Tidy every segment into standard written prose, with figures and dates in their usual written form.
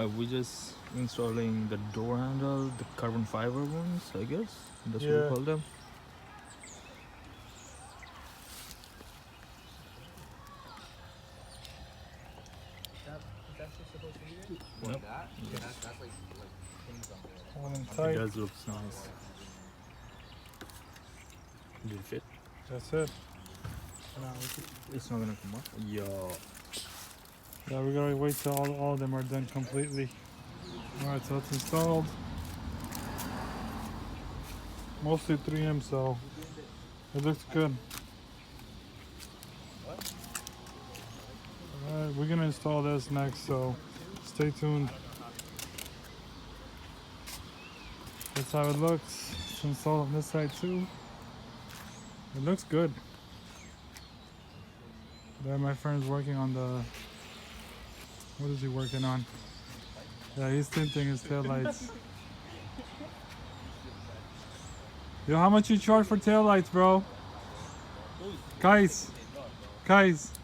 We just installing the door handle, the carbon fiber ones, I guess. That's what Yeah. we call them. Yep. Hold them It tight. does look nice. Did it fit? That's it. No, it's not gonna come up. Yo. Yeah, we gotta wait till all of them are done completely. Alright, so it's installed. Mostly 3M, so it looks good. Alright, we're gonna install this next, so stay tuned. That's how it looks. It's installed on this side too. It looks good. There, my friend's working on the. What is he working on? Yeah, he's tinting his taillights. Yo, how much you charge for taillights, bro? Guys,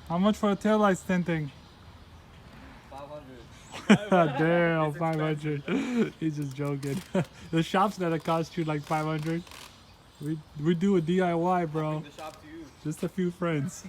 how much for a taillights tinting? 500. Damn, 500. He's just joking. The shop's gonna cost you like 500. We do a DIY, bro. The shop to you. Just a few friends.